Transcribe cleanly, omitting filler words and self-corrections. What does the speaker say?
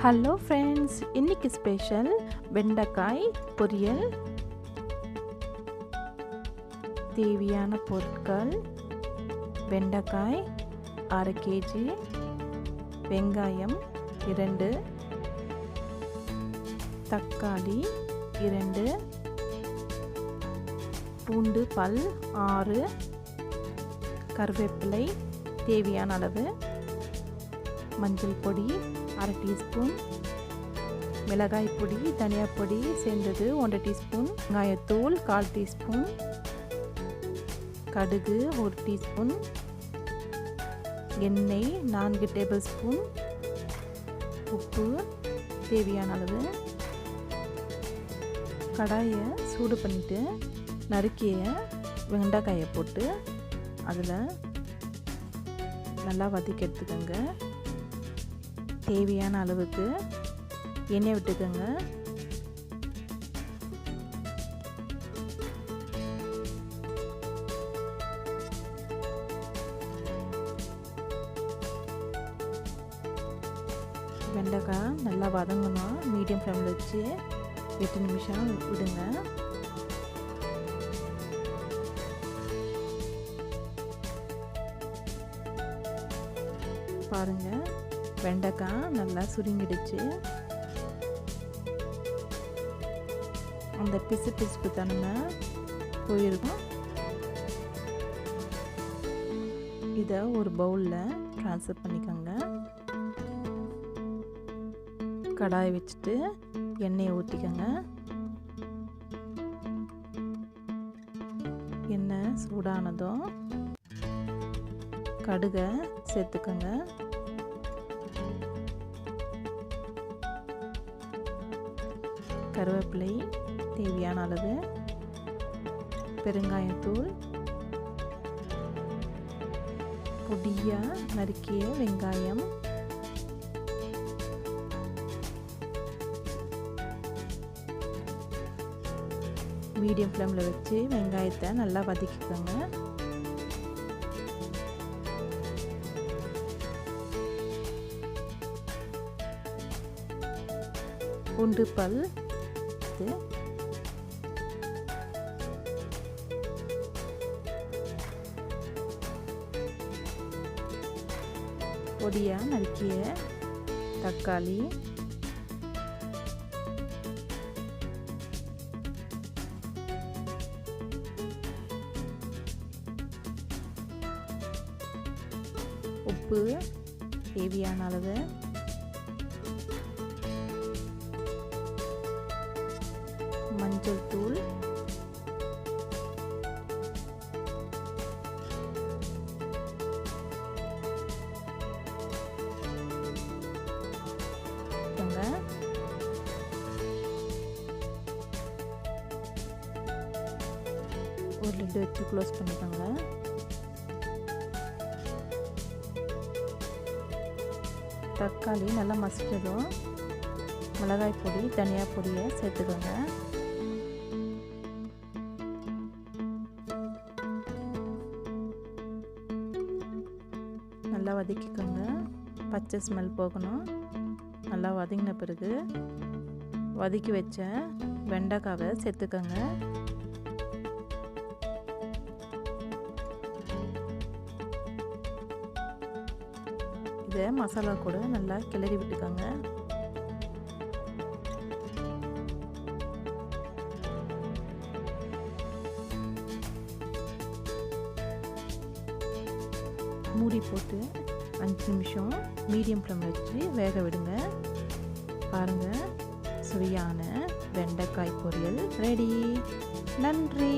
Hello friends, இன்னைக்கு special வெண்டைக்காய் பொரியல். தேவையான பொருட்கள்: வெண்டைக்காய் 1/2 kg, வெங்காயம் 2, தக்காளி 2, பூண்டு பல் 6, கருவேப்பிலை தேவையான அளவு, மஞ்சள் பொடி 1/2 டீஸ்பூன், மிளகாய் பொடி தனியா பொடி சேர்ந்தது 1 டீஸ்பூன், வெங்காயத்தூள் 1/4 டீஸ்பூன், கடுகு 1 டீஸ்பூன், எண்ணெய் 4 டேபிள் ஸ்பூன், உப்பு தேவையான அளவு. கடாயை சூடு பண்ணிவிட்டு நறுக்கிய வெண்டைக்காயை போட்டு அதில் நல்லா வதக்கி எடுத்துக்கோங்க. தேவையான அளவுக்கு எண்ணெய் விட்டுக்கோங்க. வெண்டைக்காய் நல்லா வதங்கணும். மீடியம் ஃப்ளேமில் வச்சு 8 நிமிஷம் விடுங்க. பாருங்கள், வெண்டைக்காய் நல்லா சுருங்கிடுச்சு. அந்த பிசு தன்மை போயிருக்கும். இதை ஒரு பவுலில் ட்ரான்ஸ்ஃபர் பண்ணிக்கோங்க. கடாயை வச்சுட்டு எண்ணெயை ஊற்றிக்கோங்க. எண்ணெய் சூடானதும் கடுகை சேர்த்துக்கோங்க. கருவேப்பிலை தேவையான அளவு, பெருங்காயத்தூள், பொடியாக நறுக்கிய வெங்காயம், மீடியம் ஃப்ளேமில் வச்சு வெங்காயத்தை நல்லா வதக்கிக்கோங்க. பூண்டு பல் பொடியாக நறுக்கிய தக்காளி, உப்பு தேவையான அளவு, மஞ்சள் தூள், ஒரு லிட் வச்சு க்ளோஸ் பண்ணிக்கோங்க. தக்காளி நல்லா மசிச்சதும் மிளகாய் பொடி தனியா பொடியை சேர்த்துக்கோங்க. நல்லா வதக்கிக்கோங்க. பச்சை ஸ்மெல் போகணும். நல்லா வதங்கின பிறகு வதக்கி வச்ச வெண்டைக்காவை சேர்த்துக்கோங்க. இதை மசாலா கூட நல்லா கிளறி விட்டுக்கோங்க. மூடி போட்டு 5 நிமிஷம் மீடியம் ஃப்ளேம் வச்சு வேக விடுங்க. பாருங்கள், சுவையான வெண்டைக்காய் பொரியல் ரெடி. நன்றி.